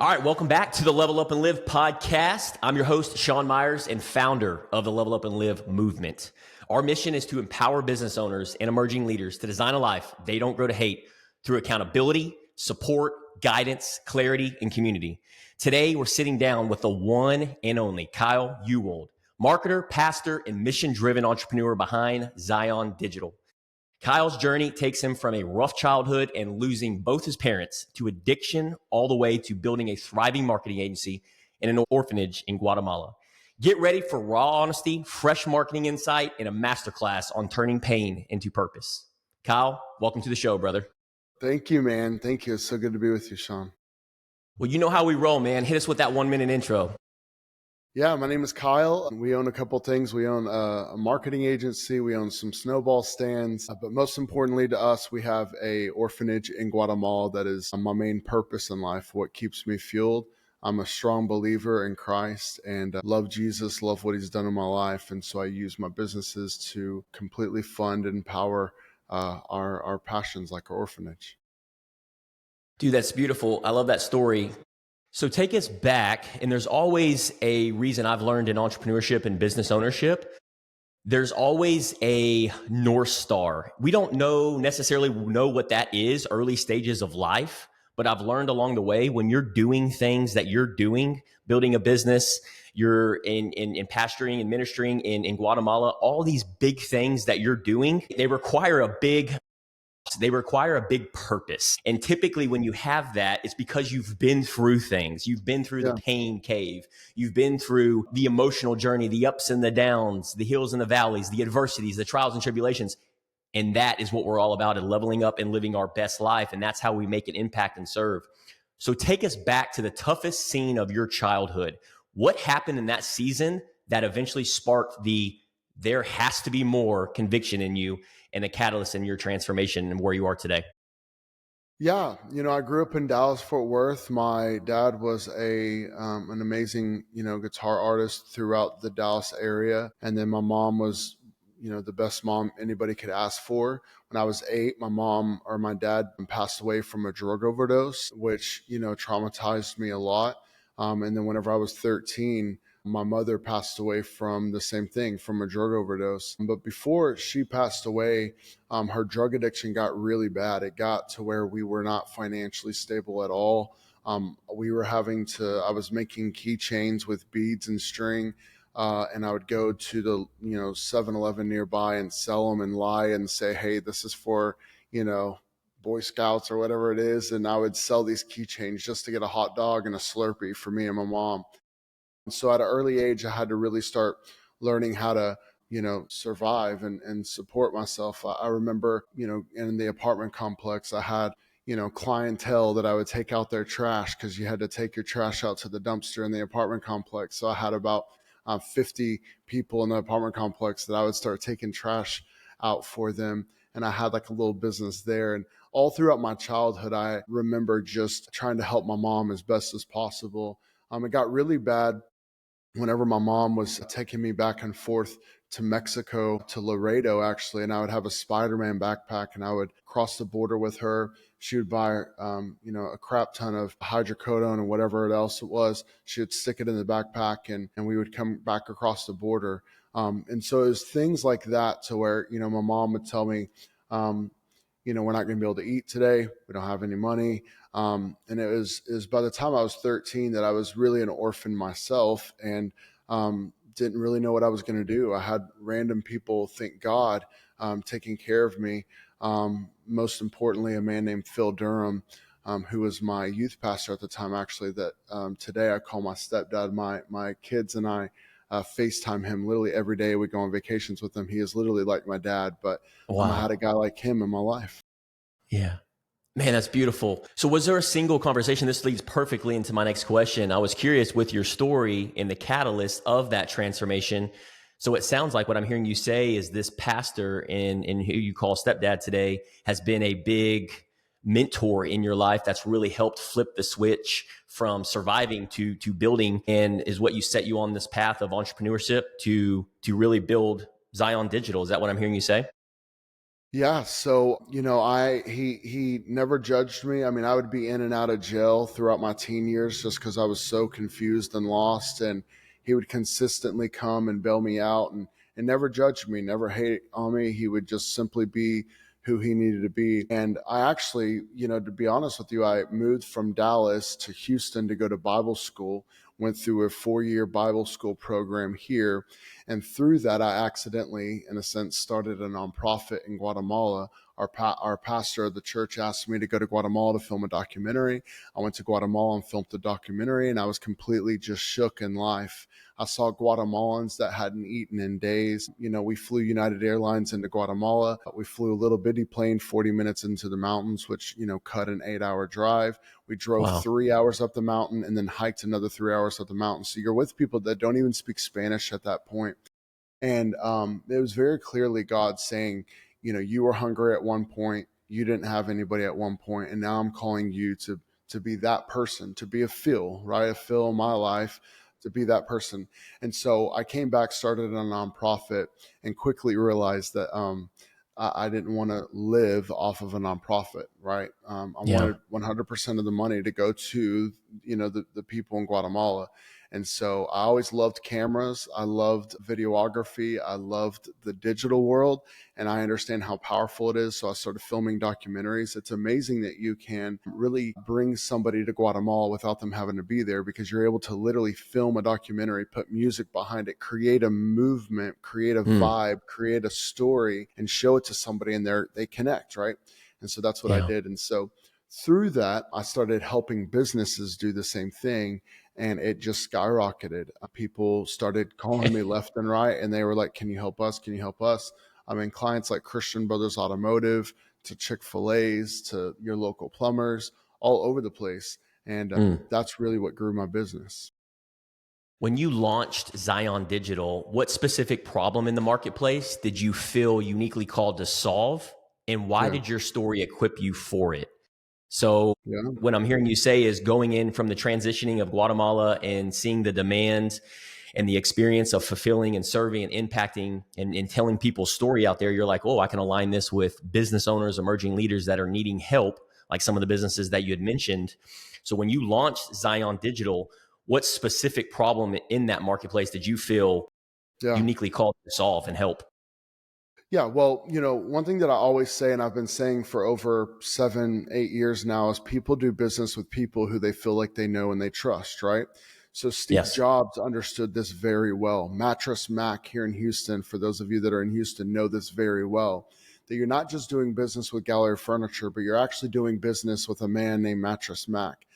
All right, welcome back to the Level Up and Live podcast. I'm your host, Sean Myers, and founder of the Level Up and Live movement. Our mission is to empower business owners and emerging leaders to design a life they don't grow to hate through accountability, support, guidance, clarity, and community. Today, we're sitting down with the one and only Kyle Ewald, marketer, pastor, and mission-driven entrepreneur behind Zion Digital. Kyle's journey takes him from a rough childhood and losing both his parents to addiction all the way to building a thriving marketing agency in an orphanage in Guatemala. Get ready for raw honesty, fresh marketing insight, and a masterclass on turning pain into purpose. Kyle, welcome to the show, brother. Thank you, man. Thank you. It's so good to be with you, Sean. Well, you know how we roll, man. Hit us with that 1 minute intro. Yeah, my name is Kyle. We own a couple things. We own a marketing agency. We own some snowball stands. But most importantly to us, we have a orphanage in Guatemala that is my main purpose in life, what keeps me fueled. I'm a strong believer in Christ and love Jesus, love what he's done in my life. And so I use my businesses to completely fund and empower our passions like our orphanage. Dude, that's beautiful. I love that story. So take us back, and there's always a reason I've learned in entrepreneurship and business ownership. There's always a North Star. We don't necessarily know what that is early stages of life, but I've learned along the way when you're doing things that you're doing, building a business, you're in pastoring and ministering in Guatemala, all these big things that you're doing, they require a big purpose. And typically when you have that, it's because you've been through things. You've been through the pain cave. You've been through the emotional journey, the ups and the downs, the hills and the valleys, the adversities, the trials and tribulations. And that is what we're all about, in leveling up and living our best life. And that's how we make an impact and serve. So take us back to the toughest scene of your childhood. What happened in that season that eventually sparked there has to be more conviction in you and a catalyst in your transformation and where you are today? Yeah, I grew up in Dallas, Fort Worth. My dad was an amazing, guitar artist throughout the Dallas area. And then my mom was, the best mom anybody could ask for. When I was 8, my dad passed away from a drug overdose, which, traumatized me a lot. And then whenever I was 13, my mother passed away from the same thing, from a drug overdose. But before she passed away, her drug addiction got really bad. It got to where we were not financially stable at all. I was making keychains with beads and string, and I would go to the 7-Eleven nearby and sell them and lie and say, hey, this is for, Boy Scouts or whatever it is. And I would sell these keychains just to get a hot dog and a Slurpee for me and my mom. So at an early age, I had to really start learning how to, survive and support myself. I remember, in the apartment complex, I had, clientele that I would take out their trash because you had to take your trash out to the dumpster in the apartment complex. So I had about 50 people in the apartment complex that I would start taking trash out for them. And I had like a little business there. And all throughout my childhood, I remember just trying to help my mom as best as possible. It got really bad whenever my mom was taking me back and forth to Mexico, to Laredo, actually, and I would have a Spider-Man backpack and I would cross the border with her. She would buy, a crap ton of hydrocodone and whatever else it was. She would stick it in the backpack and we would come back across the border. And so it was things like that to where, my mom would tell me, we're not going to be able to eat today. We don't have any money. And it was by the time I was 13 that I was really an orphan myself and didn't really know what I was going to do. I had random people, thank God, taking care of me. Most importantly, a man named Phil Durham, who was my youth pastor at the time, actually, that today I call my stepdad. My kids and I FaceTime him literally every day. We go on vacations with him. He is literally like my dad, but Wow. I had a guy like him in my life. Yeah. Man, that's beautiful. So was there a single conversation? This leads perfectly into my next question. I was curious with your story and the catalyst of that transformation. So it sounds like what I'm hearing you say is this pastor in who you call stepdad today has been a big mentor in your life that's really helped flip the switch from surviving to building, and is what you set you on this path of entrepreneurship to really build Zion Digital. Is that what I'm hearing you say? Yeah, so he never judged me. I mean, I would be in and out of jail throughout my teen years just because I was so confused and lost, and he would consistently come and bail me out and never judge me, never hate on me. He would just simply be who he needed to be. And I actually, to be honest with you, I moved from Dallas to Houston to go to Bible school. Went through a 4-year Bible school program here, and through that, I accidentally, in a sense, started a nonprofit in Guatemala. Our pastor of the church asked me to go to Guatemala to film a documentary. I went to Guatemala and filmed the documentary, and I was completely just shook in life. I saw Guatemalans that hadn't eaten in days. We flew United Airlines into Guatemala. We flew a little bitty plane 40 minutes into the mountains, which, cut an 8-hour drive. We drove Wow. 3 hours up the mountain and then hiked another 3 hours up the mountain. So you're with people that don't even speak Spanish at that point. And it was very clearly God saying, you were hungry at one point, you didn't have anybody at one point, and now I'm calling you to be that person, to be a Phil, right? A Phil in my life, to be that person. And so I came back, started a nonprofit, and quickly realized that I didn't want to live off of a nonprofit, right? I Yeah. wanted 100% of the money to go to the people in Guatemala. And so I always loved cameras. I loved videography. I loved the digital world, and I understand how powerful it is. So I started filming documentaries. It's amazing that you can really bring somebody to Guatemala without them having to be there, because you're able to literally film a documentary, put music behind it, create a movement, create a Mm. vibe, create a story, and show it to somebody, and they connect, right? And so that's what I Yeah. did. And so through that, I started helping businesses do the same thing, and it just skyrocketed. People started calling me left and right, and they were like, "Can you help us? Can you help us?" I mean, clients like Christian Brothers Automotive, to Chick-fil-A's, to your local plumbers, all over the place. And Mm. that's really what grew my business. When you launched Zion Digital, what specific problem in the marketplace did you feel uniquely called to solve? And why Yeah, did your story equip you for it? So, yeah, what I'm hearing you say is going in from the transitioning of Guatemala and seeing the demand and the experience of fulfilling and serving and impacting and telling people's story out there. You're like, oh, I can align this with business owners, emerging leaders that are needing help, like some of the businesses that you had mentioned. So, when you launched Zion Digital, what specific problem in that marketplace did you feel yeah. uniquely called to solve and help? Yeah, well, one thing that I always say, and I've been saying for over 7, 8 years now, is people do business with people who they feel like they know and they trust, right? So Steve Yes. Jobs understood this very well. Mattress Mac here in Houston, for those of you that are in Houston, know this very well. That you're not just doing business with Gallery Furniture, but you're actually doing business with a man named Mattress Mac.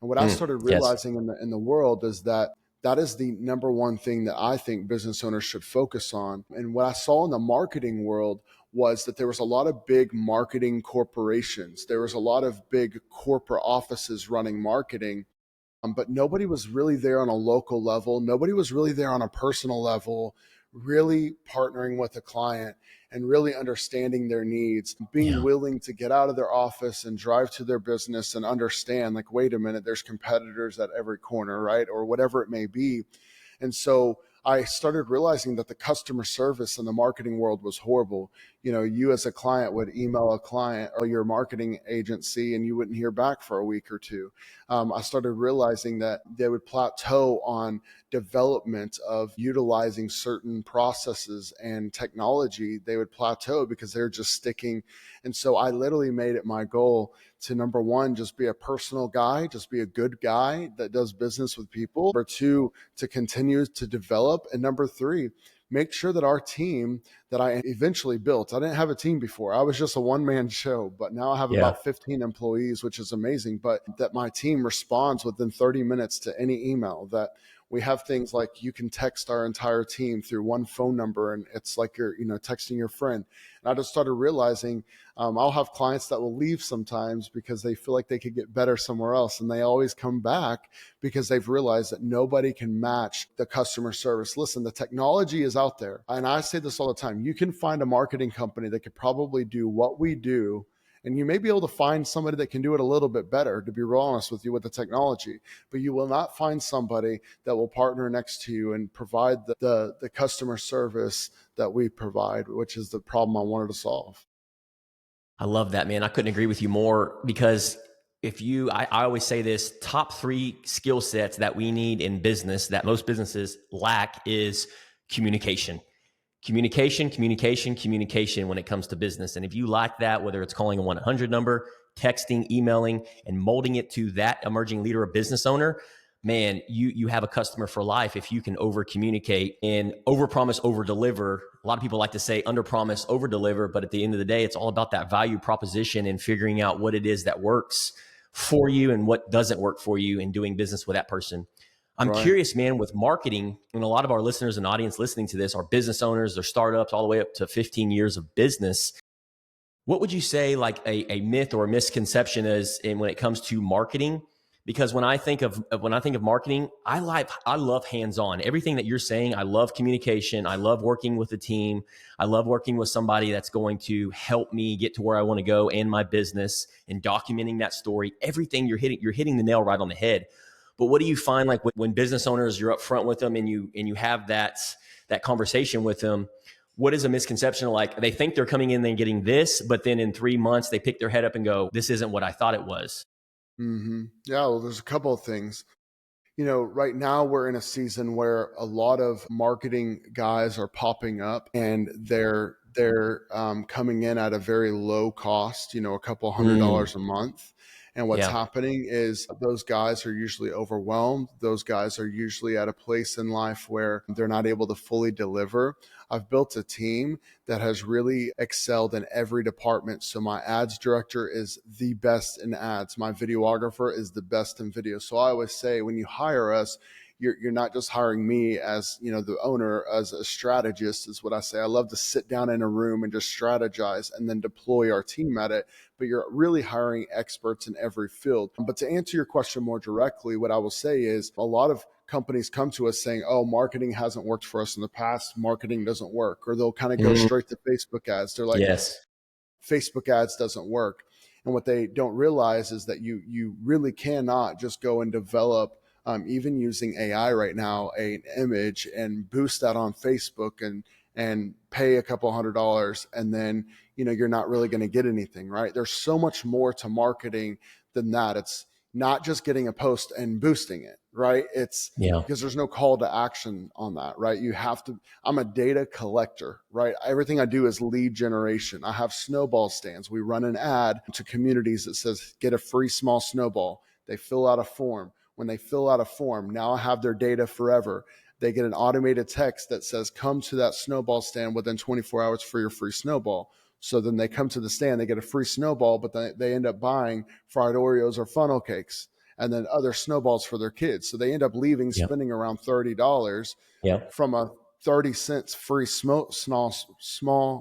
And what I Mm. started Yes. realizing in the world is that that is the number one thing that I think business owners should focus on. And what I saw in the marketing world was that there was a lot of big marketing corporations. There was a lot of big corporate offices running marketing, but nobody was really there on a local level. Nobody was really there on a personal level, really partnering with a client and really understanding their needs, being Yeah. willing to get out of their office and drive to their business and understand, like, wait a minute, there's competitors at every corner, right? Or whatever it may be. And so I started realizing that the customer service in the marketing world was horrible. You as a client would email a client or your marketing agency and you wouldn't hear back for a week or two. I started realizing that they would plateau on development of utilizing certain processes and technology. They would plateau because they're just sticking. And so I literally made it my goal to, number one, just be a personal guy, just be a good guy that does business with people. Number two, to continue to develop. And number three, make sure that our team that I eventually built, I didn't have a team before. I was just a one-man show, but now I have Yeah. about 15 employees, which is amazing. But that my team responds within 30 minutes to any email. That we have things like you can text our entire team through one phone number, and it's like you're texting your friend. And I just started realizing I'll have clients that will leave sometimes because they feel like they could get better somewhere else, and they always come back because they've realized that nobody can match the customer service. Listen, the technology is out there, and I say this all the time. You can find a marketing company that could probably do what we do, and you may be able to find somebody that can do it a little bit better, to be real honest with you, with the technology. But you will not find somebody that will partner next to you and provide the customer service that we provide, which is the problem I wanted to solve. I love that, man. I couldn't agree with you more because I always say this, top 3 skill sets that we need in business that most businesses lack is communication. Communication when it comes to business. And if you lack that, whether it's calling a 100 number, texting, emailing, and molding it to that emerging leader or business owner, man, you have a customer for life if you can over communicate and over promise, over deliver. A lot of people like to say under promise, over deliver, but at the end of the day, it's all about that value proposition and figuring out what it is that works for you and what doesn't work for you and doing business with that person. I'm Right. curious, man, with marketing, and a lot of our listeners and audience listening to this are business owners, they're startups all the way up to 15 years of business. What would you say like a myth or a misconception is when it comes to marketing? Because when I think of marketing, I love hands-on. Everything that you're saying, I love communication. I love working with a team. I love working with somebody that's going to help me get to where I want to go and my business and documenting that story. Everything you're hitting the nail right on the head. But what do you find like when business owners, you're up front with them and you have that conversation with them? What is a misconception? Like they think they're coming in and getting this, but then in 3 months they pick their head up and go, this isn't what I thought it was. Yeah, well, there's a couple of things. Right now we're in a season where a lot of marketing guys are popping up, and they're coming in at a very low cost, a couple $100 a month. And what's Yeah. happening is those guys are usually overwhelmed. Those guys are usually at a place in life where they're not able to fully deliver. I've built a team that has really excelled in every department. So my ads director is the best in ads. My videographer is the best in video. So I always say when you hire us, you're not just hiring me as the owner, as a strategist is what I say. I love to sit down in a room and just strategize and then deploy our team at it. But you're really hiring experts in every field. But to answer your question more directly, what I will say is a lot of companies come to us saying, oh, marketing hasn't worked for us in the past. Marketing doesn't work. Or they'll kind of go straight to Facebook ads. They're like, Yes. Facebook ads doesn't work. And what they don't realize is that you really cannot just go and develop, even using AI right now, an image and boost that on Facebook and pay a couple $100, and then you're not really going to get anything, right? There's so much more to marketing than that. It's not just getting a post and boosting it, right? It's because there's no call to action on that, right? I'm a data collector, right? Everything I do is lead generation. I have snowball stands. We run an ad to communities that says, get a free small snowball. They fill out a form. When they fill out a form, now I have their data forever. They get an automated text that says, come to that snowball stand within 24 hours for your free snowball. So then they come to the stand, they get a free snowball, but they end up buying fried Oreos or funnel cakes and then other snowballs for their kids. So they end up spending around $30 from a 30 cents free small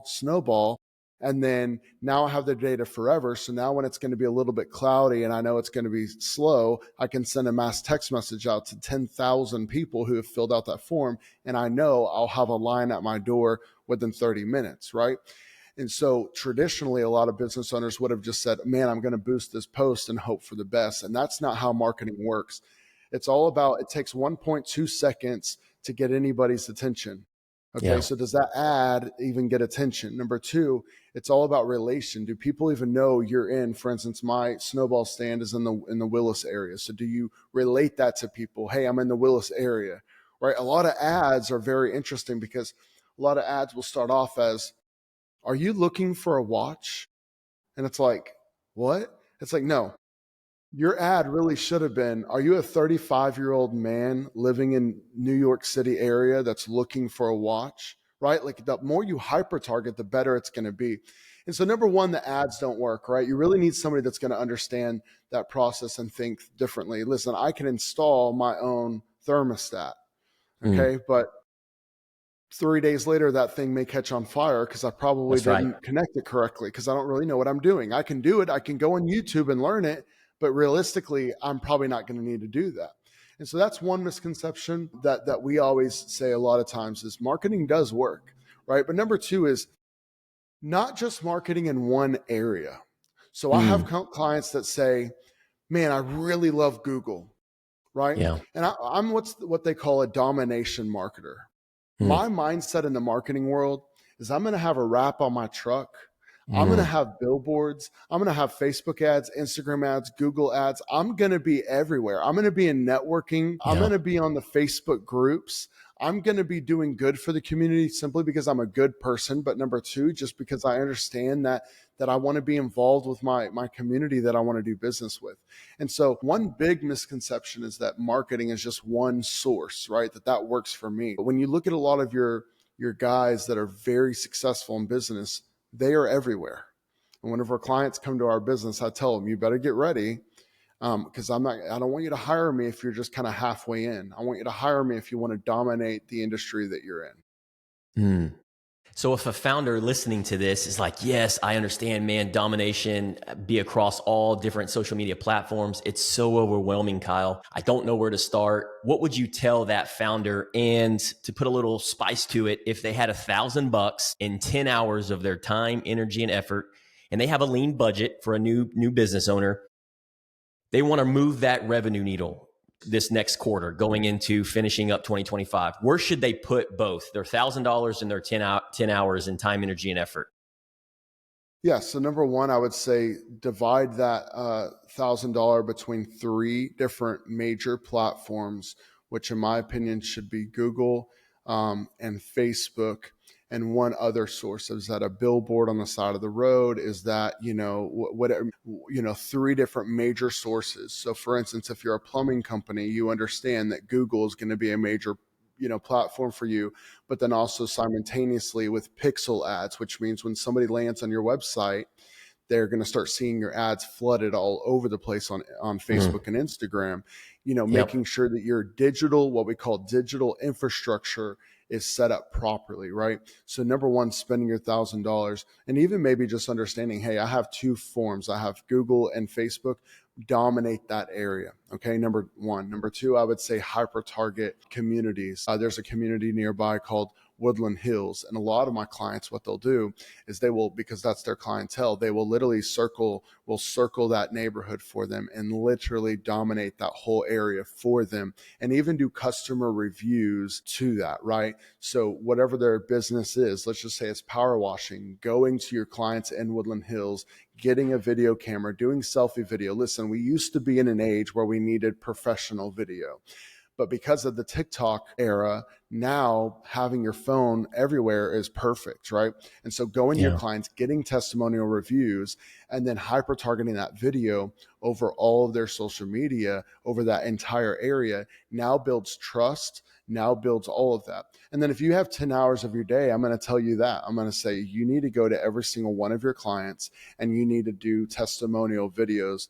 snowball. And then now I have their data forever. So now when it's going to be a little bit cloudy and I know it's going to be slow, I can send a mass text message out to 10,000 people who have filled out that form. And I know I'll have a line at my door within 30 minutes, right? And so traditionally, a lot of business owners would have just said, man, I'm going to boost this post and hope for the best. And that's not how marketing works. It's all about, it takes 1.2 seconds to get anybody's attention. Okay, so does that ad even get attention? Number two, it's all about relation. Do people even know you're in? For instance, my snowball stand is in the Willis area. So do you relate that to people? Hey, I'm in the Willis area, right? A lot of ads are very interesting because a lot of ads will start off as, are you looking for a watch? And it's like, what? It's like, no. Your ad really should have been, are you a 35-year-old man living in New York City area that's looking for a watch, right? Like the more you hyper target, the better it's going to be. And so number one, the ads don't work, right? You really need somebody that's going to understand that process and think differently. Listen, I can install my own thermostat, okay? But 3 days later, that thing may catch on fire because I probably didn't connect it correctly because I don't really know what I'm doing. I can do it. I can go on YouTube and learn it. But realistically, I'm probably not going to need to do that. And so that's one misconception that we always say a lot of times is marketing does work, right? But number two is not just marketing in one area. So I have clients that say, man, I really love Google, right? Yeah. And I'm what they call a domination marketer. My mindset in the marketing world is I'm going to have a wrap on my truck. I'm going to Mm, have billboards. I'm going to have Facebook ads, Instagram ads, Google ads. I'm going to be everywhere. I'm going to be in networking. I'm yeah. going to be on the Facebook groups. I'm going to be doing good for the community simply because I'm a good person. But number two, just because I understand that I want to be involved with my community that I want to do business with. And so one big misconception is that marketing is just one source, right? That works for me. But when you look at a lot of your guys that are very successful in business, they are everywhere. And whenever clients come to our business, I tell them, you better get ready because I don't want you to hire me if you're just kind of halfway in. I want you to hire me if you want to dominate the industry that you're in. Mm. So if a founder listening to this is like, yes, I understand, man, domination, be across all different social media platforms. It's so overwhelming, Kyle. I don't know where to start. What would you tell that founder? And to put a little spice to it, if they had $1,000 in 10 hours of their time, energy, and effort, and they have a lean budget for a new business owner, they want to move that revenue needle this next quarter going into finishing up 2025. Where should they put both their $1,000 and their 10 hours in time, energy, and effort? Yeah. So number one, I would say divide that $1,000 between three different major platforms, which in my opinion should be Google and Facebook, and one other source. Is that a billboard on the side of the road? Is that whatever, three different major sources? So for instance, if you're a plumbing company, you understand that Google is going to be a major platform for you, but then also simultaneously with pixel ads, which means when somebody lands on your website, they're going to start seeing your ads flooded all over the place on Mm. Facebook and Instagram. Yep. Making sure that your digital, what we call digital infrastructure, is set up properly, right? So number one, spending your $1,000, and even maybe just understanding, hey, I have two forms. I have Google and Facebook. Dominate that area. Okay, number one. Number two, I would say hyper target communities. There's a community nearby called Woodland Hills, and a lot of my clients, what they'll do is they will, because that's their clientele, they will literally circle that neighborhood for them and literally dominate that whole area for them, and even do customer reviews to that, right? So whatever their business is, let's just say it's power washing, going to your clients in Woodland Hills, getting a video camera, doing selfie video. Listen, we used to be in an age where we needed professional video. But because of the TikTok era, now having your phone everywhere is perfect, right? And so going to your Yeah. clients, getting testimonial reviews, and then hyper targeting that video over all of their social media, over that entire area, now builds trust, now builds all of that. And then if you have 10 hours of your day, I'm going to tell you that. I'm going to say you need to go to every single one of your clients and you need to do testimonial videos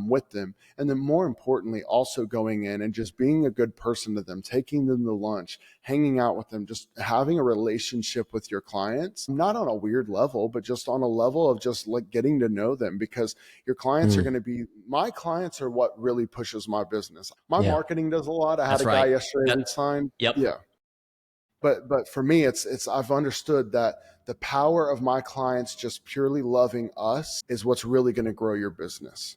with them. And then more importantly, also going in and just being a good person to them, taking them to lunch, hanging out with them, just having a relationship with your clients, not on a weird level, but just on a level of just like getting to know them, because your clients are Mm. going to be, my clients are what really pushes my business. My Yeah. marketing does a lot. I had That's a guy right. yesterday That, we signed. yep. Yeah. But for me, it's I've understood that the power of my clients just purely loving us is what's really going to grow your business.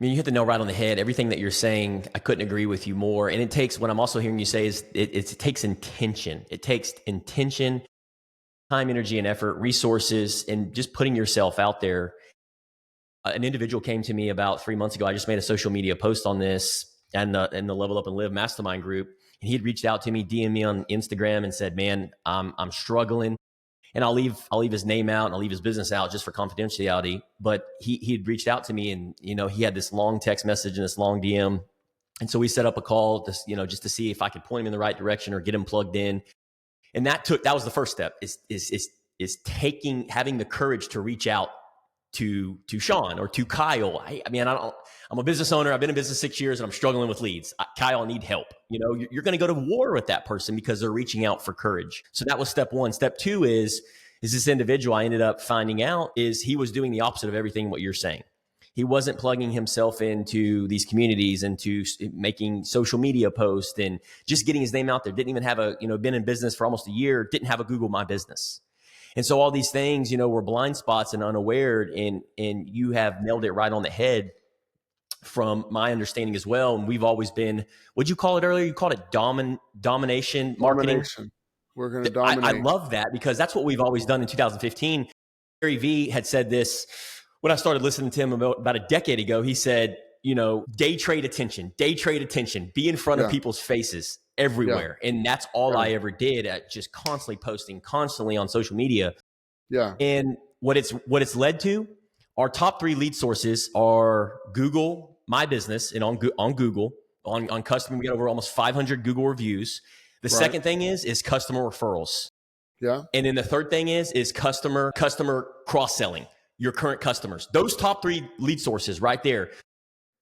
I mean, you hit the nail right on the head. Everything that you're saying, I couldn't agree with you more. And it takes, what I'm also hearing you say is it takes intention. It takes intention, time, energy, and effort, resources, and just putting yourself out there. An individual came to me about 3 months ago. I just made a social media post on this and the Level Up and Live mastermind group. And he had reached out to me, DM me on Instagram and said, man, I'm struggling. And I'll leave his name out and I'll leave his business out just for confidentiality. But he had reached out to me, and he had this long text message and this long DM. And so we set up a call just to see if I could point him in the right direction or get him plugged in. And that was the first step, is having the courage to reach out to Sean or to Kyle. I'm a business owner. I've been in business 6 years and I'm struggling with leads. Kyle, I need help. You're going to go to war with that person because they're reaching out for courage. So that was step one. Step two is this individual, I ended up finding out, is he was doing the opposite of everything what you're saying. He wasn't plugging himself into these communities and to making social media posts and just getting his name out there. Didn't even have been in business for almost a year, didn't have a Google My Business. And so all these things, were blind spots and unaware, and you have nailed it right on the head from my understanding as well. And we've always been, what'd you call it earlier? You called it domination marketing. Domination. We're going to I dominate. love that because that's what we've always done in 2015. Gary Vee had said this when I started listening to him about a decade ago. He said, day trade attention, be in front of Yeah. people's faces Yeah. everywhere. And that's all Yeah. I ever did, at just constantly posting, constantly on social media. Yeah. And what it's led to, our top 3 lead sources are Google My Business, and on Google, on customer, we get over almost 500 Google reviews. The Right. second thing is customer referrals. Yeah. And then the third thing is customer cross-selling your current customers. Those top 3 lead sources right there.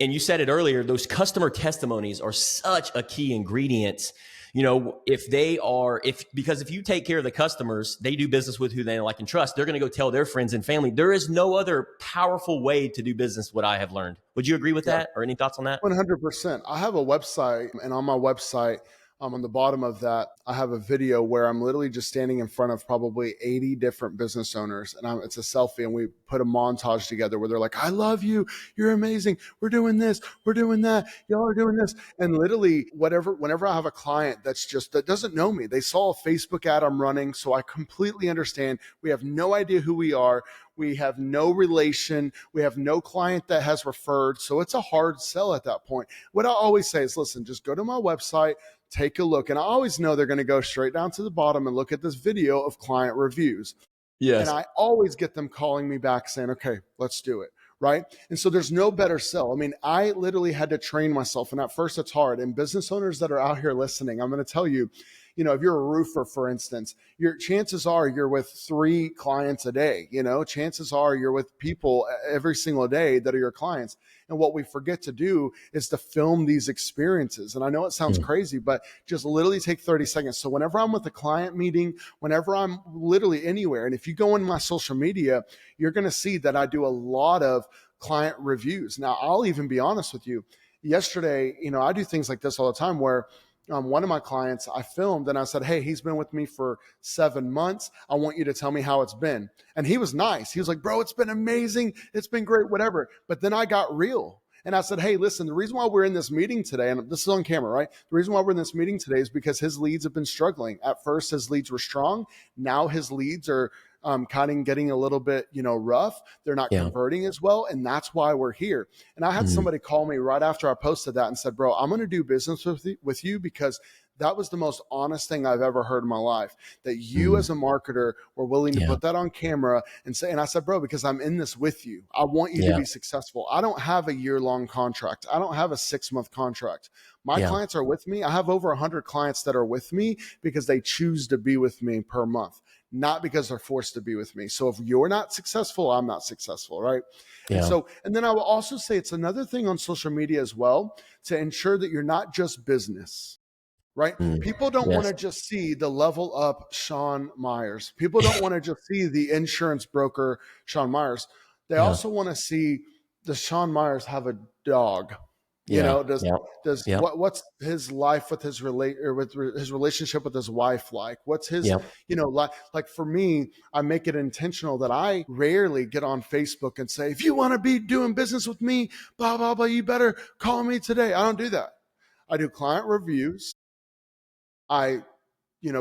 And you said it earlier, those customer testimonies are such a key ingredient. Because if you take care of the customers, they do business with who they like and trust, they're going to go tell their friends and family. There is no other powerful way to do business, what I have learned. Would you agree with that, or any thoughts on that? 100%. I have a website, and on my website, on the bottom of that, I have a video where I'm literally just standing in front of probably 80 different business owners, and it's a selfie, and we put a montage together where they're like, "I love you. You're amazing. We're doing this. We're doing that. Y'all are doing this." And literally, whenever I have a client that doesn't know me, they saw a Facebook ad I'm running, so I completely understand. We have no idea who we are. We have no relation. We have no client that has referred. So it's a hard sell at that point. What I always say is, listen, just go to my website, take a look. And I always know they're going to go straight down to the bottom and look at this video of client reviews. Yes. And I always get them calling me back saying, okay, let's do it. Right. And so there's no better sell. I mean, I literally had to train myself. And at first it's hard. And business owners that are out here listening, I'm going to tell you, if you're a roofer, for instance, your chances are you're with 3 clients a day. Chances are you're with people every single day that are your clients. And what we forget to do is to film these experiences. And I know it sounds crazy, but just literally take 30 seconds. So whenever I'm with a client meeting, whenever I'm literally anywhere, and if you go in my social media, you're going to see that I do a lot of client reviews. Now, I'll even be honest with you. Yesterday, I do things like this all the time where one of my clients I filmed and I said, "Hey, he's been with me for 7 months. I want you to tell me how it's been." And he was nice. He was like, "Bro, it's been amazing. It's been great, whatever." But then I got real. And I said, "Hey, listen, the reason why we're in this meeting today," and this is on camera, right? The reason why we're in this meeting today is because his leads have been struggling. At first, his leads were strong. Now his leads are kind of getting a little bit, rough. They're not converting as well. And that's why we're here. And I had somebody call me right after I posted that and said, "Bro, I'm going to do business with you because that was the most honest thing I've ever heard in my life, that you as a marketer were willing to put that on camera and say," and I said, "Bro, because I'm in this with you. I want you to be successful. I don't have a year-long contract. I don't have a 6-month contract. My clients are with me. I have over 100 clients that are with me because they choose to be with me per month, not because they're forced to be with me. So if you're not successful, I'm not successful, right?" And then I will also say it's another thing on social media as well to ensure that you're not just business. Right? People don't want to just see the level up Sean Myers. People don't want to just see the insurance broker Sean Myers. They also want to see, does Sean Myers have a dog? What's his life with his his relationship with his wife like? What's his like for me, I make it intentional that I rarely get on Facebook and say, "If you want to be doing business with me, blah blah blah, you better call me today." I don't do that. I do client reviews. I,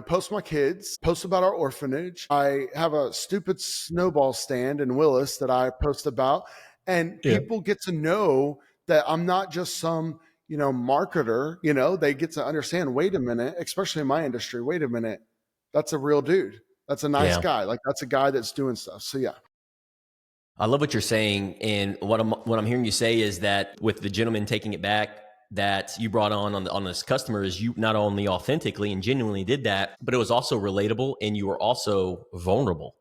post my kids, post about our orphanage. I have a stupid snowball stand in Willis that I post about, and people get to know that I'm not just some, marketer. They get to understand, wait a minute, especially in my industry, wait a minute, that's a real dude. That's a nice guy. Like, that's a guy that's doing stuff. So yeah. I love what you're saying. And what I'm hearing you say is that with the gentleman taking it back that you brought on this customer, is you not only authentically and genuinely did that, but it was also relatable, and you were also vulnerable.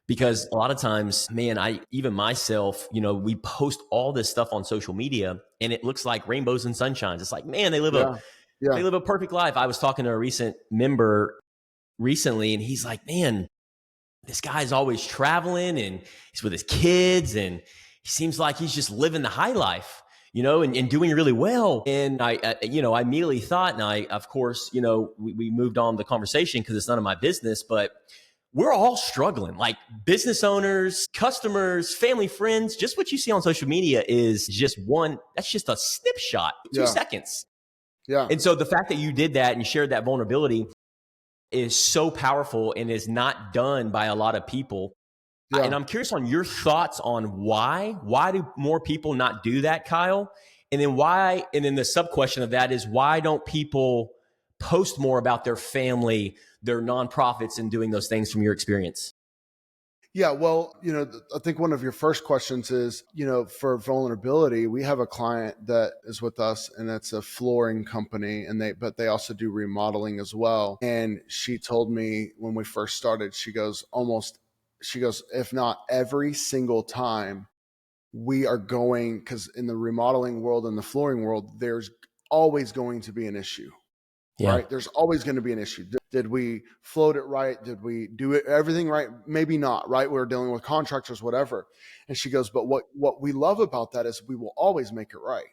Because a lot of times, man, even myself, we post all this stuff on social media and it looks like rainbows and sunshines. It's like, man, they live a perfect life. I was talking to a recent member recently and he's like, "Man, this guy's always traveling and he's with his kids and he seems like he's just living the high life, and doing really well." And I immediately thought, and of course, we moved on the conversation because it's none of my business, but we're all struggling, like business owners, customers, family, friends. Just what you see on social media is that's just a snapshot, 2 seconds. Yeah. And so the fact that you did that and shared that vulnerability is so powerful and is not done by a lot of people. Yeah. And I'm curious on your thoughts on why. Why do more people not do that, Kyle? And then why? And then the sub question of that is, why don't people post more about their family, their nonprofits, and doing those things from your experience? Yeah, well, I think one of your first questions is, for vulnerability, we have a client that is with us and it's a flooring company but they also do remodeling as well. And she told me when we first started, she goes, if not every single time we are going, because in the remodeling world and the flooring world, there's always going to be an issue, Yeah. right? There's always going to be an issue. Did we float it right? Did we do it everything right? Maybe not, right? We're dealing with contractors, whatever. And she goes, but what we love about that is we will always make it right.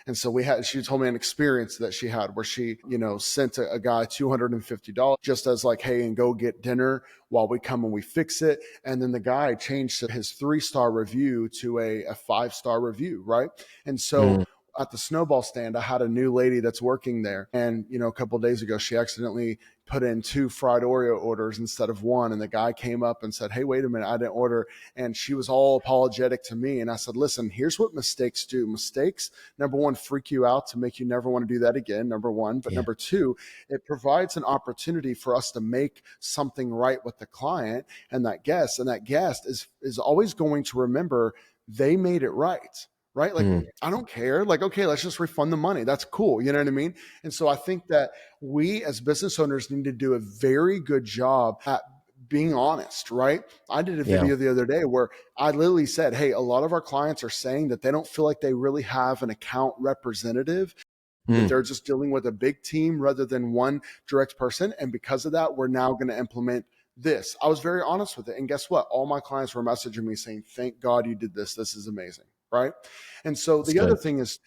And so she told me an experience that she had where she, sent a guy $250 just as like, hey, and go get dinner while we come and we fix it. And then the guy changed his 3-star review to a 5-star review. Right. And so at the snowball stand, I had a new lady that's working there. And, a couple of days ago, she accidentally put in 2 fried Oreo orders instead of 1. And the guy came up and said, hey, wait a minute, I didn't order. And she was all apologetic to me. And I said, listen, here's what mistakes do. Mistakes, number one, freak you out to make you never want to do that again, number one. But number two, it provides an opportunity for us to make something right with the client and that guest. And that guest is always going to remember they made it right. Right? Like, I don't care. Like, okay, let's just refund the money. That's cool. You know what I mean? And so I think that we as business owners need to do a very good job at being honest, right? I did a video the other day where I literally said, hey, a lot of our clients are saying that they don't feel like they really have an account representative, that they're just dealing with a big team rather than one direct person. And because of that, we're now going to implement this. I was very honest with it. And guess what? All my clients were messaging me saying, thank God you did this. This is amazing. Right. And so the other thing is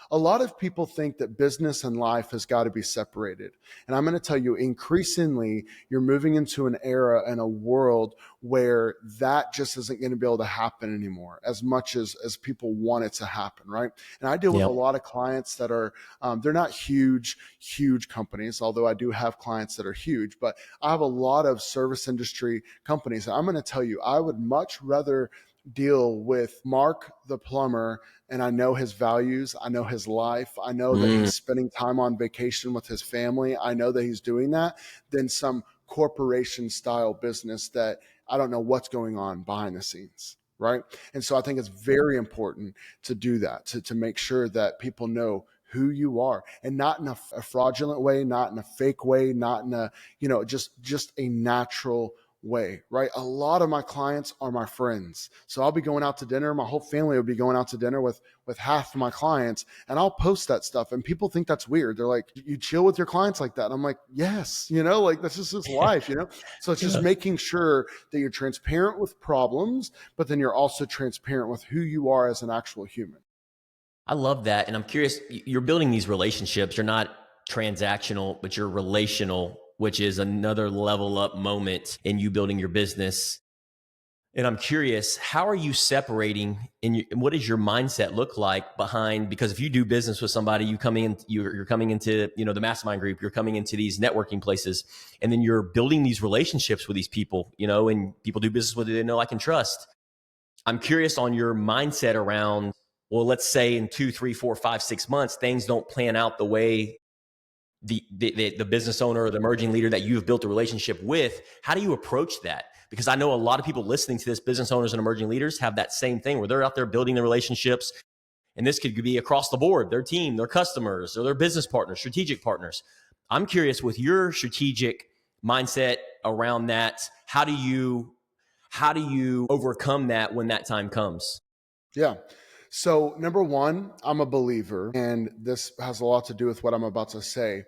a lot of people think that business and life has got to be separated. And I'm going to tell you, increasingly, you're moving into an era and a world where that just isn't going to be able to happen anymore as much as people want it to happen. Right. And I deal with a lot of clients that are, they're not huge companies, although I do have clients that are huge, but I have a lot of service industry companies. And I'm going to tell you, I would much rather deal with Mark the plumber, and I know his values, I know his life, I know that he's spending time on vacation with his family, I know that he's doing that, than some corporation style business that I don't know what's going on behind the scenes. Right. And so I think it's very important to do that, to make sure that people know who you are, and not in a fraudulent way, not in a fake way, not in a, just a natural way, right? A lot of my clients are my friends. So I'll be going out to dinner. My whole family will be going out to dinner with half of my clients, and I'll post that stuff. And people think that's weird. They're like, you chill with your clients like that? And I'm like, yes, like that's just his life, So it's just making sure that you're transparent with problems, but then you're also transparent with who you are as an actual human. I love that. And I'm curious, you're building these relationships. You're not transactional, but you're relational, which is another level up moment in you building your business. And I'm curious, how are you separating and what does your mindset look like behind, because if you do business with somebody, you're coming into, the mastermind group, you're coming into these networking places, and then you're building these relationships with these people, and people do business with you, they know, like, and trust. I'm curious on your mindset around, well, let's say in 2, 3, 4, 5, 6 months, things don't plan out the way the business owner or the emerging leader that you've built a relationship with. How do you approach that? Because I know a lot of people listening to this, business owners and emerging leaders, have that same thing where they're out there building the relationships. And this could be across the board, their team, their customers, or their business partners, strategic partners. I'm curious, with your strategic mindset around that, how do you overcome that when that time comes? Yeah. So number one, I'm a believer, and this has a lot to do with what I'm about to say.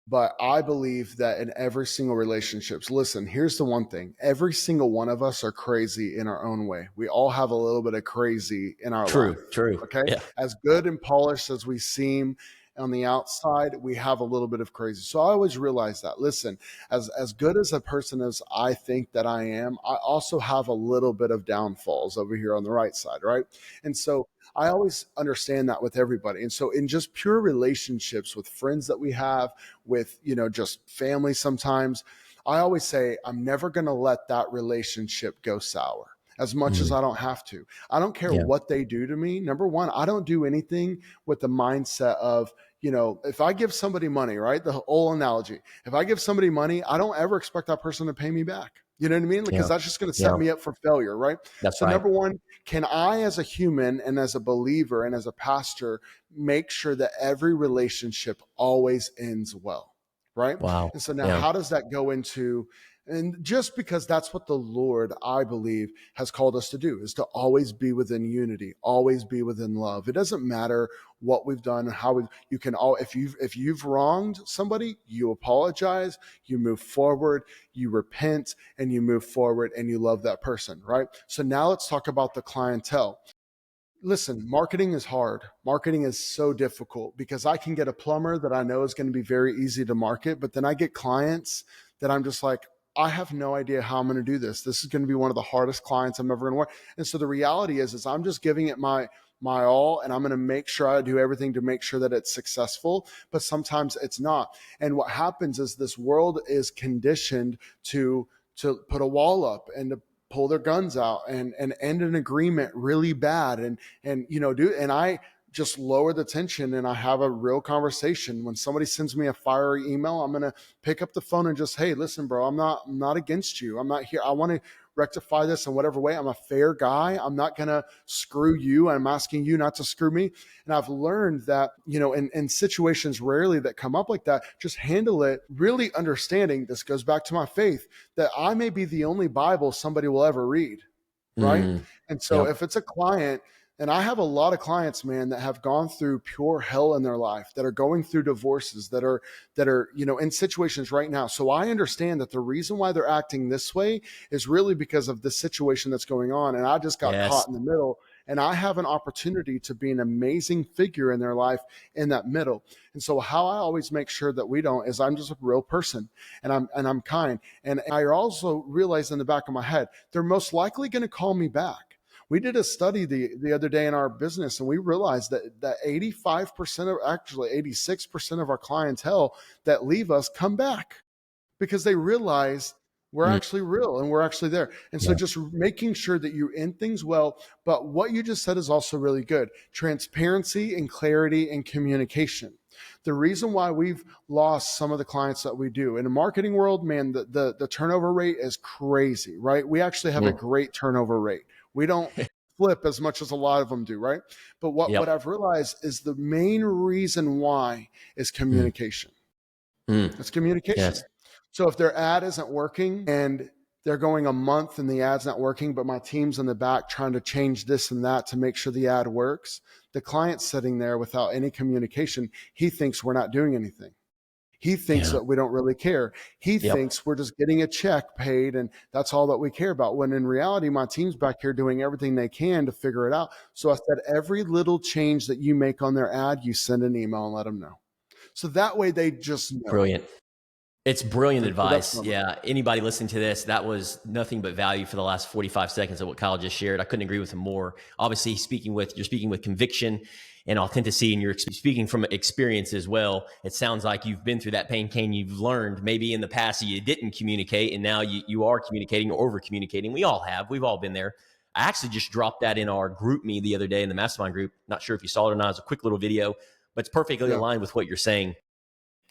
But I believe that in every single relationships, listen, here's the one thing. Every single one of us are crazy in our own way. We all have a little bit of crazy in our life. True. Okay. Yeah. As good and polished as we seem on the outside, we have a little bit of crazy. So I always realize that, listen, as good as a person as I think that I am, I also have a little bit of downfalls over here on the right side. Right. And so I always understand that with everybody. And so in just pure relationships with friends that we have, with, just family sometimes, I always say, I'm never going to let that relationship go sour as much as Mm, I don't have to. I don't care yeah. what they do to me. Number one, I don't do anything with the mindset of, if I give somebody money, right? The whole analogy, if I give somebody money, I don't ever expect that person to pay me back. You know what I mean? Because Yeah. that's just going to set Yeah. me up for failure, right? That's So, right. number one, can I, as a human and as a believer and as a pastor, make sure that every relationship always ends well, right? Wow. And so now, Yeah. how does that go into, and just because that's what the Lord, I believe, has called us to do, is to always be within unity, always be within love. It doesn't matter what we've done and how you can all, if you've wronged somebody, you apologize, you move forward, you repent, and you move forward, and you love that person, right? So now let's talk about the clientele. Listen, marketing is hard. Marketing is so difficult because I can get a plumber that I know is going to be very easy to market, but then I get clients that I'm just like, I have no idea how I'm going to do this. This is going to be one of the hardest clients I'm ever going to work. And so the reality is I'm just giving it my all, and I'm going to make sure I do everything to make sure that it's successful, but sometimes it's not. And what happens is this world is conditioned to put a wall up and to pull their guns out and end an agreement really bad and do, and I just lower the tension and I have a real conversation. When somebody sends me a fiery email, I'm going to pick up the phone and just, hey, listen, bro, I'm not against you. I'm not here. I want to rectify this in whatever way. I'm a fair guy. I'm not going to screw you. I'm asking you not to screw me. And I've learned that, in situations rarely that come up like that, just handle it really understanding. This goes back to my faith that I may be the only Bible somebody will ever read. Right. Mm, And so yep. if it's a client, and I have a lot of clients, man, that have gone through pure hell in their life, that are going through divorces, that are in situations right now. So I understand that the reason why they're acting this way is really because of the situation that's going on. And I just got Yes. caught in the middle. And I have an opportunity to be an amazing figure in their life in that middle. And so how I always make sure that we don't is I'm just a real person and I'm kind. And I also realize in the back of my head, they're most likely going to call me back. We did a study the other day in our business, and we realized that 85% of, actually 86% of our clientele that leave us come back because they realize we're Mm, actually real and we're actually there. And so yeah. just making sure that you end things well. But what you just said is also really good. Transparency and clarity and communication. The reason why we've lost some of the clients that we do in the marketing world, man, the turnover rate is crazy, right? We actually have a Mm, great turnover rate. We don't flip as much as a lot of them do, right? But what yep. I've realized is the main reason why is Mm, communication. mm, It's communication. yes. So if their ad isn't working and they're going a month and the ad's not working, but my team's in the back trying to change this and that to make sure the ad works, the client's sitting there without any communication. He thinks we're not doing anything. He thinks Yeah. that we don't really care. He Yep. thinks we're just getting a check paid and that's all that we care about. When in reality, my team's back here doing everything they can to figure it out. So I said, every little change that you make on their ad, you send an email and let them know. So that way they just know. Brilliant. It's brilliant And so that's advice. number. Yeah. Anybody listening to this, that was nothing but value for the last 45 seconds of what Kyle just shared. I couldn't agree with him more. Obviously, you're speaking with conviction and authenticity, and you're speaking from experience as well. It sounds like you've been through that pain, Kane. You've learned maybe in the past you didn't communicate, and now you are communicating or over communicating. We all have. We've all been there. I actually just dropped that in our group me the other day in the mastermind group. Not sure if you saw it or not. It's a quick little video, but it's perfectly Yeah. aligned with what you're saying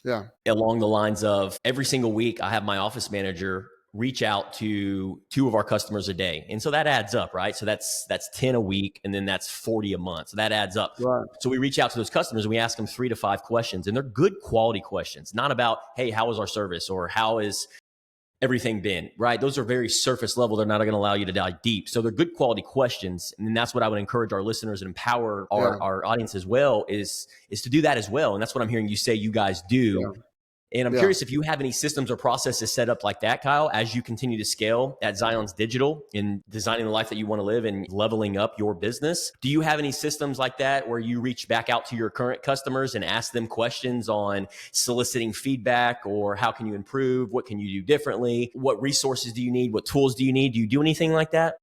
Yeah. along the lines of every single week, I have my office manager reach out to 2 of our customers a day. And so that adds up, right? So that's 10 a week, and then that's 40 a month. So that adds up. Right. So we reach out to those customers and we ask them 3 to 5 questions, and they're good quality questions, not about, hey, how was our service or how is everything been, right? Those are very surface level. They're not going to allow you to dive deep. So they're good quality questions. And that's what I would encourage our listeners and empower Yeah. our audience as well is to do that as well. And that's what I'm hearing you say you guys do. Yeah. And I'm Yeah. curious if you have any systems or processes set up like that, Kyle, as you continue to scale at Zion's Digital in designing the life that you want to live and leveling up your business. Do you have any systems like that where you reach back out to your current customers and ask them questions on soliciting feedback or how can you improve? What can you do differently? What resources do you need? What tools do you need? Do you do anything like that?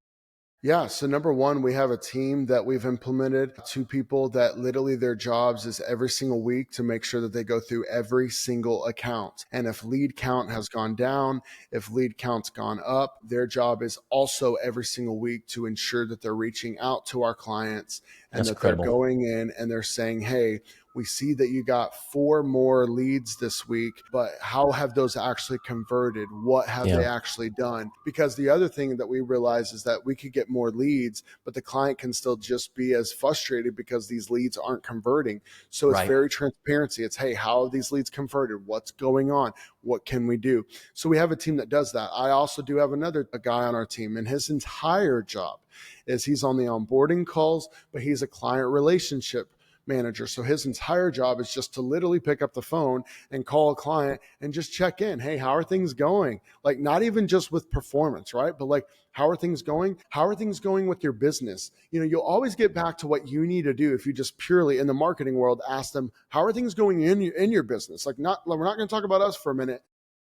Yeah. So number one, we have a team that we've implemented, two people that literally their jobs is every single week to make sure that they go through every single account. And if lead count has gone down, if lead count's gone up, their job is also every single week to ensure that they're reaching out to our clients and That's that they're incredible. going in and they're saying, hey, we see that you got 4 more leads this week, but how have those actually converted? What have Yeah. they actually done? Because the other thing that we realize is that we could get more leads, but the client can still just be as frustrated because these leads aren't converting. So it's Right. very transparency. It's, hey, how have these leads converted? What's going on? What can we do? So we have a team that does that. I also do have a guy on our team, and his entire job is he's on the onboarding calls, but he's a client relationship manager. So his entire job is just to literally pick up the phone and call a client and just check in. Hey, how are things going? Like, not even just with performance, right? But like, how are things going? How are things going with your business? You know, you'll always get back to what you need to do if you just purely in the marketing world ask them, how are things going in your business? Like, we're not going to talk about us for a minute.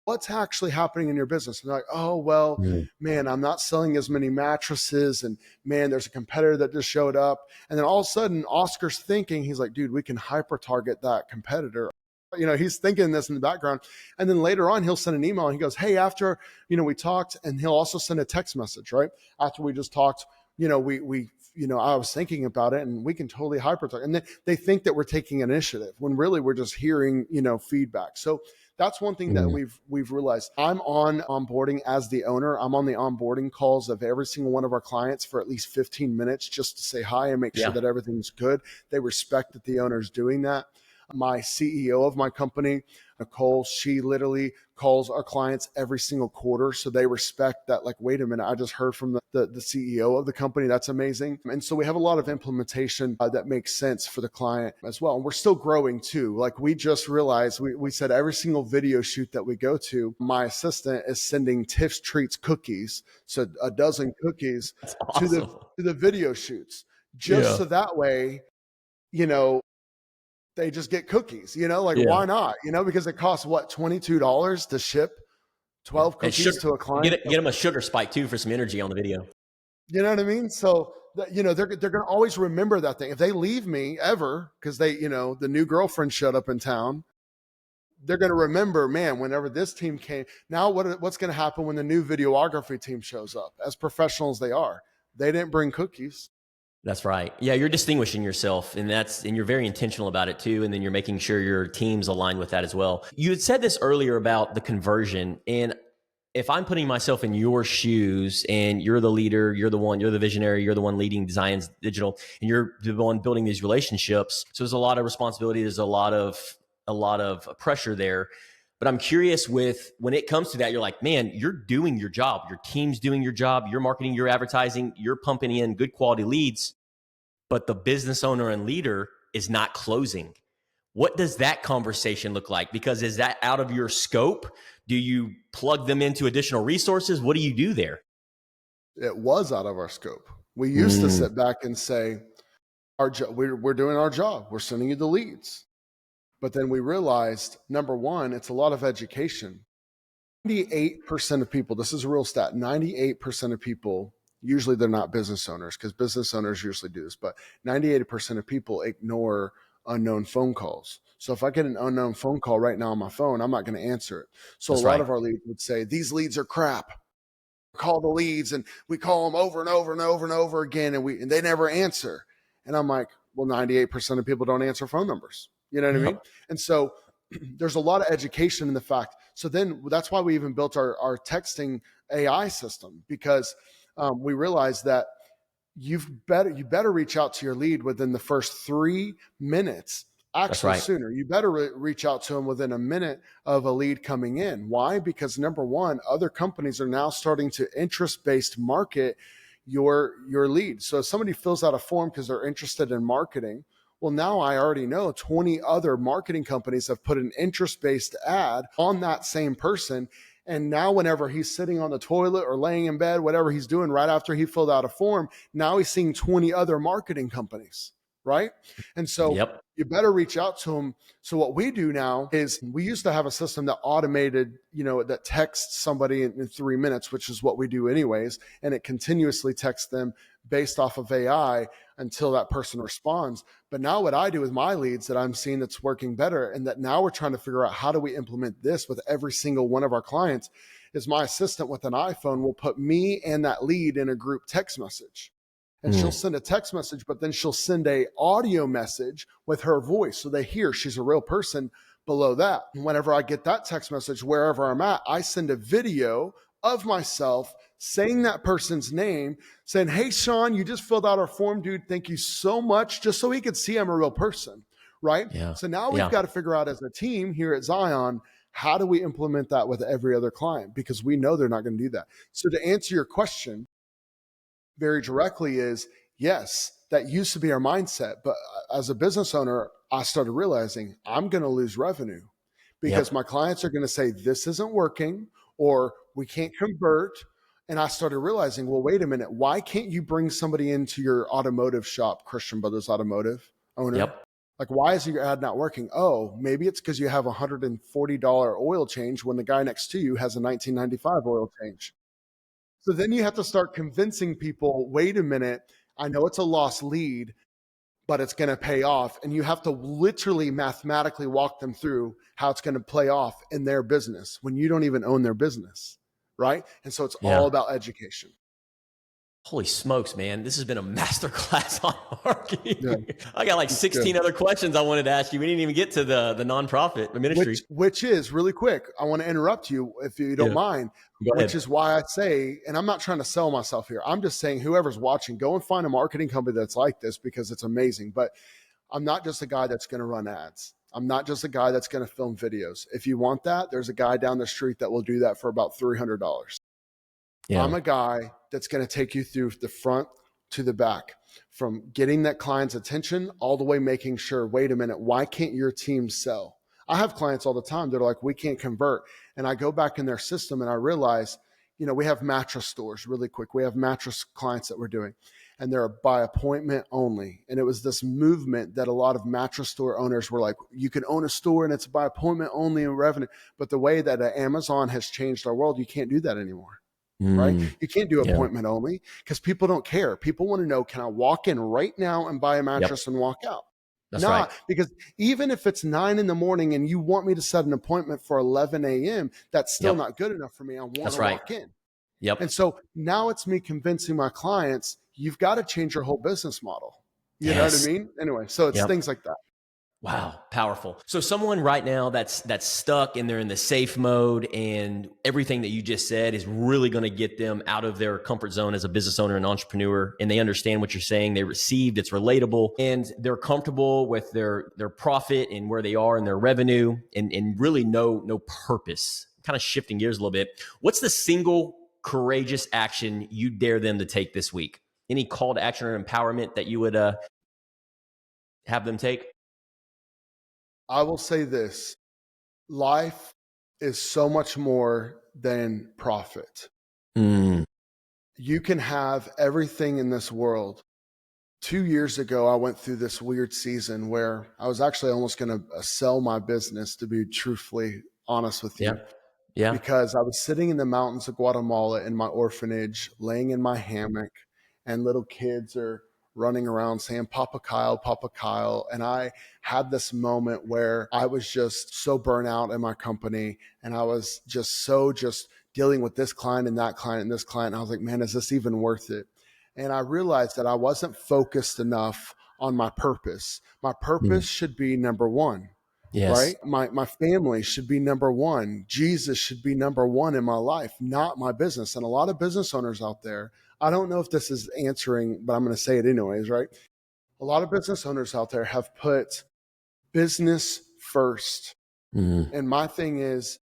What's actually happening in your business? And they're like, oh, well, man, I'm not selling as many mattresses. And man, there's a competitor that just showed up. And then all of a sudden, Oscar's thinking, he's like, dude, we can hyper target that competitor. You know, he's thinking this in the background. And then later on, he'll send an email and he goes, hey, after, we talked, and he'll also send a text message, right? After we just talked, I was thinking about it and we can totally hyper target. And then they think that we're taking initiative when really we're just hearing, feedback. So that's one thing that we've realized. I'm on onboarding as the owner. I'm on the onboarding calls of every single one of our clients for at least 15 minutes just to say hi and make sure that everything's good. They respect that the owner's doing that. My CEO of my company, Nicole, she literally calls our clients every single quarter. So they respect that, like, wait a minute, I just heard from the CEO of the company. That's amazing. And so we have a lot of implementation that makes sense for the client as well. And we're still growing too. Like, we just realized, we said every single video shoot that we go to, my assistant is sending Tiff's Treats cookies. So a dozen cookies That's to awesome. the video shoots, just Yeah. so that way, you know, they just get cookies, like, Yeah. why not? Because it costs what, $22 to ship Yeah. 12 And cookies sugar, to a get client. it, get them a sugar spike too for some energy on the video. You know what I mean? So that, they're going to always remember that thing. If they leave me ever, because the new girlfriend showed up in town, they're going to remember, man, whenever this team came. Now what's going to happen when the new videography team shows up? As professional as they are, they didn't bring cookies. That's right. Yeah, you're distinguishing yourself, and you're very intentional about it too. And then you're making sure your team's aligned with that as well. You had said this earlier about the conversion, and if I'm putting myself in your shoes, and you're the leader, you're the visionary, you're the one leading Designs Digital, and you're the one building these relationships. So there's a lot of responsibility. There's a lot of pressure there. But I'm curious, with when it comes to that, you're like, man, you're doing your job. Your team's doing your job. You're marketing, you're advertising, you're pumping in good quality leads, but the business owner and leader is not closing. What does that conversation look like? Because is that out of your scope? Do you plug them into additional resources? What do you do there? It was out of our scope. We used to sit back and say, we're doing our job. We're sending you the leads. But then we realized, number one, it's a lot of education. 98% of people, this is a real stat, 98% of people, usually they're not business owners, because business owners usually do this, but 98% of people ignore unknown phone calls. So if I get an unknown phone call right now on my phone, I'm not going to answer it. So a That's lot right. of our leads would say, these leads are crap. Call the leads, and we call them over and over and over and over again, and they never answer. And I'm like, well, 98% of people don't answer phone numbers. You know what I mean? Yep. And so there's a lot of education in the fact. So then that's why we even built our texting AI system, because we realized that you better reach out to your lead within the first 3 minutes. That's Actually, right. sooner. You better reach out to them within a minute of a lead coming in. Why? Because number one, other companies are now starting to interest-based market your lead. So if somebody fills out a form because they're interested in marketing, well, now I already know 20 other marketing companies have put an interest-based ad on that same person. And now whenever he's sitting on the toilet or laying in bed, whatever he's doing right after he filled out a form, now he's seeing 20 other marketing companies. right? And so Yep. you better reach out to them. So what we do now is we used to have a system that automated, that texts somebody in 3 minutes, which is what we do anyways. And it continuously texts them based off of AI until that person responds. But now what I do with my leads that I'm seeing that's working better, and that now we're trying to figure out how do we implement this with every single one of our clients, is my assistant with an iPhone will put me and that lead in a group text message. And she'll send a text message, but then she'll send a audio message with her voice. So they hear she's a real person below that. And whenever I get that text message, wherever I'm at, I send a video of myself saying that person's name, saying, "Hey, Sean, you just filled out our form, dude. Thank you so much." Just so he could see I'm a real person, right? Yeah. So now we've got to figure out as a team here at Zion, how do we implement that with every other client? Because we know they're not going to do that. So to answer your question very directly is, yes, that used to be our mindset. But as a business owner, I started realizing I'm going to lose revenue because my clients are going to say, this isn't working, or we can't convert. And I started realizing, well, wait a minute, why can't you bring somebody into your automotive shop, Christian Brothers Automotive owner? Yep. Like, why is your ad not working? Oh, maybe it's because you have a $140 oil change when the guy next to you has a $19.95 oil change. So then you have to start convincing people, wait a minute, I know it's a lost lead, but it's going to pay off. And you have to literally mathematically walk them through how it's going to play off in their business when you don't even own their business, right? And so it's all about education. Holy smokes, man. This has been a masterclass on marketing. Yeah. I got like 16 other questions I wanted to ask you. We didn't even get to the nonprofit ministry. Which is really quick. I want to interrupt you if you don't mind, which is why I say, and I'm not trying to sell myself here. I'm just saying whoever's watching, go and find a marketing company that's like this because it's amazing. But I'm not just a guy that's going to run ads. I'm not just a guy that's going to film videos. If you want that, there's a guy down the street that will do that for about $300. Yeah. I'm a guy that's going to take you through the front to the back, from getting that client's attention all the way making sure, wait a minute, why can't your team sell? I have clients all the time that are like, we can't convert. And I go back in their system and I realize, we have mattress stores really quick. We have mattress clients that we're doing, and they're by appointment only. And it was this movement that a lot of mattress store owners were like, you can own a store and it's by appointment only in revenue. But the way that Amazon has changed our world, you can't do that anymore. Right? You can't do appointment only because people don't care. People want to know, can I walk in right now and buy a mattress and walk out? That's right. Because even if it's 9 a.m. and you want me to set an appointment for 11 a.m., that's still not good enough for me. I want to walk in. And so now it's me convincing my clients, you've got to change your whole business model. You know what I mean? Anyway, so it's things like that. Wow. Powerful. So someone right now that's stuck and they're in the safe mode, and everything that you just said is really going to get them out of their comfort zone as a business owner and entrepreneur. And they understand what you're saying. They received, it's relatable, and they're comfortable with their profit and where they are in their revenue, and really no purpose. Kind of shifting gears a little bit. What's the single courageous action you dare them to take this week? Any call to action or empowerment that you would have them take? I will say this: life is so much more than profit. You can have everything in this world. 2 years ago, I went through this weird season where I was actually almost going to sell my business, to be truthfully honest with you. Yeah. Because I was sitting in the mountains of Guatemala in my orphanage, laying in my hammock, and little kids are running around saying, Papa Kyle, Papa Kyle. And I had this moment where I was just so burnt out in my company. And I was just dealing with this client and that client and this client. And I was like, man, is this even worth it? And I realized that I wasn't focused enough on my purpose. My purpose should be number one. Right? My family should be number one. Jesus should be number one in my life, not my business. And a lot of business owners out there, I don't know if this is answering, but I'm going to say it anyways, right? A lot of business owners out there have put business first. And my thing is,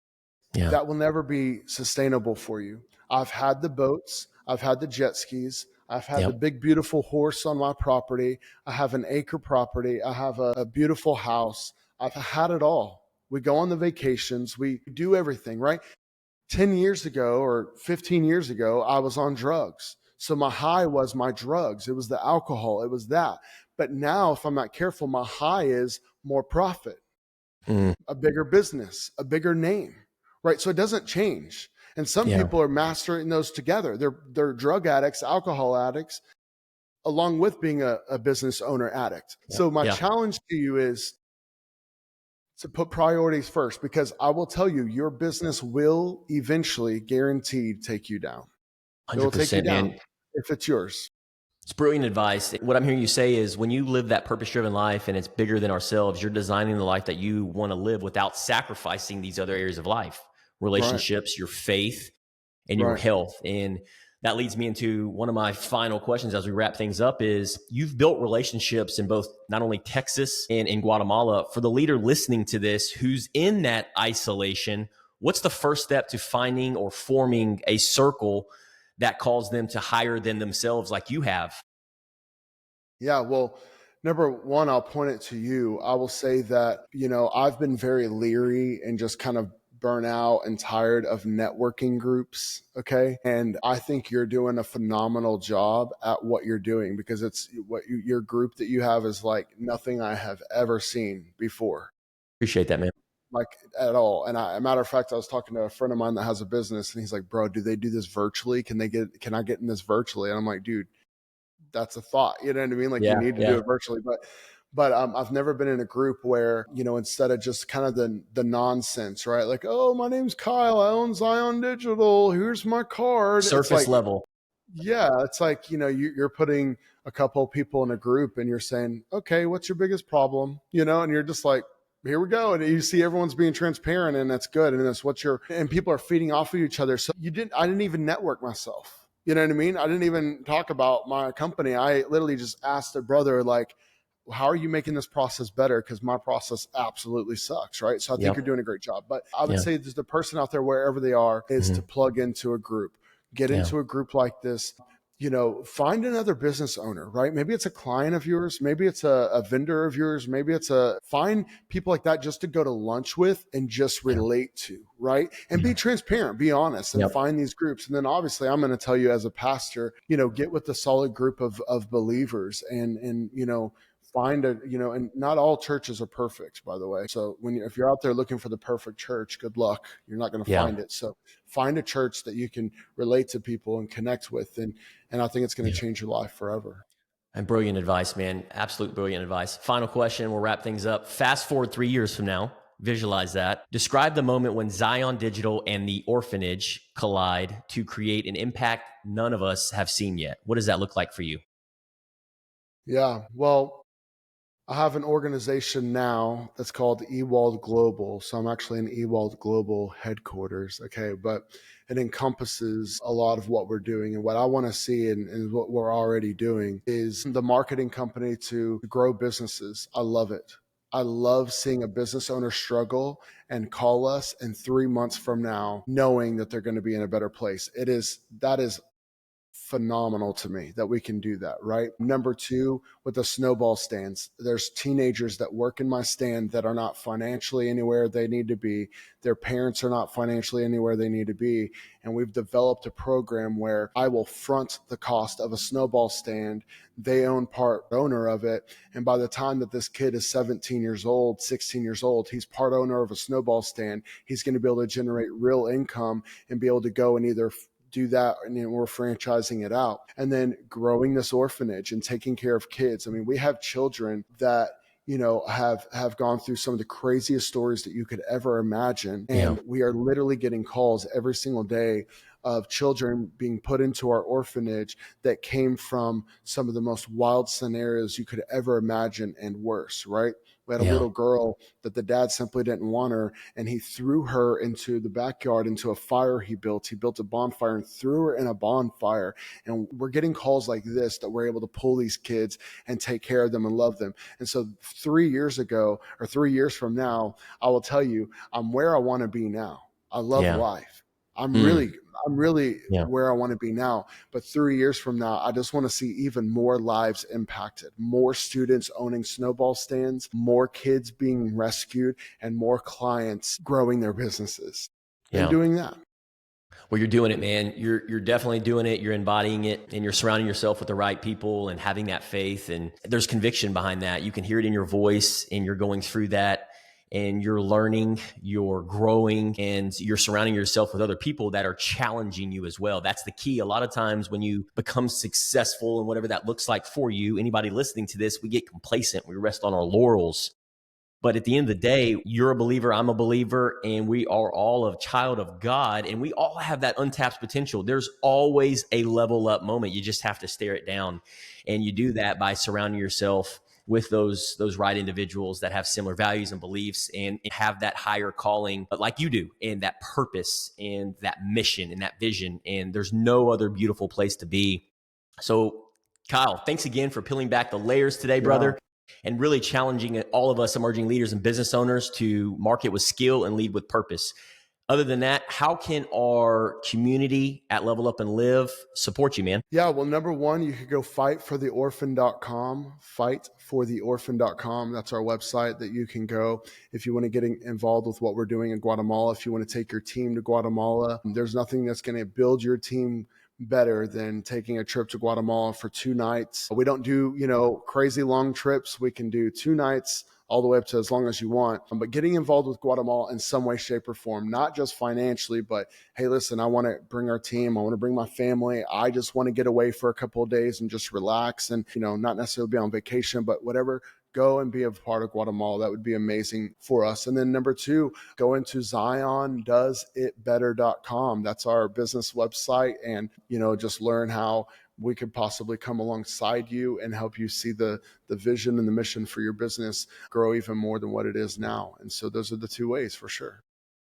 that will never be sustainable for you. I've had the boats. I've had the jet skis. I've had the big, beautiful horse on my property. I have an acre property. I have a beautiful house. I've had it all. We go on the vacations. We do everything, right? 10 years ago or 15 years ago, I was on drugs. So my high was my drugs. It was the alcohol. It was that. But now if I'm not careful, my high is more profit, Mm, a bigger business, a bigger name, right? So it doesn't change. And some yeah. people are mastering those together. They're drug addicts, alcohol addicts, along with being a business owner addict. Yeah. So my Yeah. challenge to you is to put priorities first, because I will tell you, your business will eventually guaranteed take you down. It will take you 100%, down man. if it's yours. It's brilliant advice. What I'm hearing you say is when you live that purpose-driven life and it's bigger than ourselves, you're designing the life that you want to live without sacrificing these other areas of life, Right. relationships, your faith, and your Right. health. And that leads me into one of my final questions as we wrap things up is you've built relationships in both not only Texas and in Guatemala. For the leader listening to this who's in that isolation, what's the first step to finding or forming a circle that calls them to higher than themselves like you have? Yeah. Well, number one, I'll point it to you. I will say that, I've been very leery and just kind of burnt out and tired of networking groups. Okay. And I think you're doing a phenomenal job at what you're doing, because it's your group that you have is like nothing I have ever seen before. Appreciate that, man. Like at all. And a matter of fact, I was talking to a friend of mine that has a business, and he's like, bro, do they do this virtually? Can I get in this virtually? And I'm like, dude, that's a thought. You know what I mean? Like, you Yeah, need to do yeah. it virtually. But I've never been in a group where, instead of just kind of the nonsense, right? Like, oh, my name's Kyle, I own Zion Digital, here's my card. It's Surface like, level. yeah, it's like, you're putting a couple of people in a group and you're saying, okay, what's your biggest problem? And you're just like, here we go. And you see everyone's being transparent, and that's good. And that's and people are feeding off of each other. So I didn't even network myself. You know what I mean? I didn't even talk about my company. I literally just asked a brother, like, how are you making this process better? Because my process absolutely sucks, right? So I think you're Yep. doing a great job. But I would Yeah. say there's the person out there, wherever they are, is to plug into a group. Get Yeah. into a group like this. Find another business owner, right? Maybe it's a client of yours. Maybe it's a vendor of yours. Maybe find people like that just to go to lunch with and just Yeah. relate to, right? And Yeah. be transparent, be honest, and Yep. find these groups. And then obviously I'm going to tell you as a pastor, get with a solid group of believers and find and not all churches are perfect, by the way. So if you're out there looking for the perfect church, good luck. You're not going to Yeah. find it. So find a church that you can relate to people and connect with. And I think it's going to Yeah. change your life forever. And brilliant advice, man. Absolute brilliant advice. Final question. We'll wrap things up. Fast forward 3 years from now. Visualize that. Describe the moment when Zion Digital and the orphanage collide to create an impact none of us have seen yet. What does that look like for you? Yeah. Well, I have an organization now that's called Ewald Global. So I'm actually in Ewald Global headquarters. Okay. But it encompasses a lot of what we're doing. And what I want to see and what we're already doing is the marketing company to grow businesses. I love it. I love seeing a business owner struggle and call us in 3 months from now, knowing that they're going to be in a better place. That is phenomenal to me that we can do that, right? Number two, with the snowball stands, there's teenagers that work in my stand that are not financially anywhere they need to be. Their parents are not financially anywhere they need to be. And we've developed a program where I will front the cost of a snowball stand. They own part owner of it. And by the time that this kid is 17 years old, 16 years old, he's part owner of a snowball stand. He's going to be able to generate real income and be able to go and either do that, and we're franchising it out, and then growing this orphanage and taking care of kids. I mean, we have children that have gone through some of the craziest stories that you could ever imagine, Yeah. and we are literally getting calls every single day of children being put into our orphanage that came from some of the most wild scenarios you could ever imagine and worse, right? We had a Yeah. little girl that the dad simply didn't want her, and he threw her into the backyard into a fire he built. He built a bonfire and threw her in a bonfire. And we're getting calls like this that we're able to pull these kids and take care of them and love them. And so 3 years ago, or 3 years from now, I will tell you, I'm where I want to be now. I love Yeah. life. I'm Mm. really Yeah. where I want to be now. But 3 years from now, I just want to see even more lives impacted, more students owning snowball stands, more kids being rescued, and more clients growing their businesses and Yeah. doing that. Well, you're doing it, man. You're definitely doing it. You're embodying it, and you're surrounding yourself with the right people and having that faith. And there's conviction behind that. You can hear it in your voice, and you're going through that, and you're learning, you're growing, and you're surrounding yourself with other people that are challenging you as well. That's the key. A lot of times when you become successful and whatever that looks like for you, anybody listening to this, we get complacent. We rest on our laurels. But at the end of the day, you're a believer, I'm a believer, and we are all a child of God, and we all have that untapped potential. There's always a level up moment. You just have to stare it down. And you do that by surrounding yourself with those right individuals that have similar values and beliefs and have that higher calling, but like you do, and that purpose and that mission and that vision. And there's no other beautiful place to be. So, Kyle, thanks again for peeling back the layers today, brother, and really challenging all of us emerging leaders and business owners to market with skill and lead with purpose. Other than that, how can our community at Level Up and Live support you, man? Yeah, well, number one, you could go fightfortheorphan.com, fightfortheorphan.com. That's our website that you can go if you want to get involved with what we're doing in Guatemala. If you want to take your team to Guatemala, there's nothing that's going to build your team better than taking a trip to Guatemala for 2 nights. We don't do, crazy long trips. We can do 2 nights all the way up to as long as you want. But getting involved with Guatemala in some way, shape, or form, not just financially, but hey, listen, I want to bring our team. I want to bring my family. I just want to get away for a couple of days and just relax and, not necessarily be on vacation, but whatever. Go and be a part of Guatemala. That would be amazing for us. And then number 2, go into ZionDoesItBetter.com. That's our business website. And, just learn how we could possibly come alongside you and help you see the vision and the mission for your business grow even more than what it is now. And so those are the 2 ways for sure.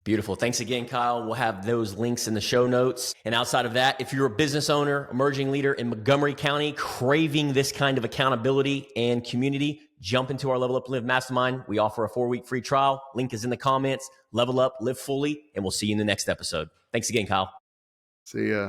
Beautiful. Thanks again, Kyle. We'll have those links in the show notes. And outside of that, if you're a business owner, emerging leader in Montgomery County, craving this kind of accountability and community, jump into our Level Up and Live Mastermind. We offer a 4-week free trial. Link is in the comments. Level up, live fully, and we'll see you in the next episode. Thanks again, Kyle. See ya.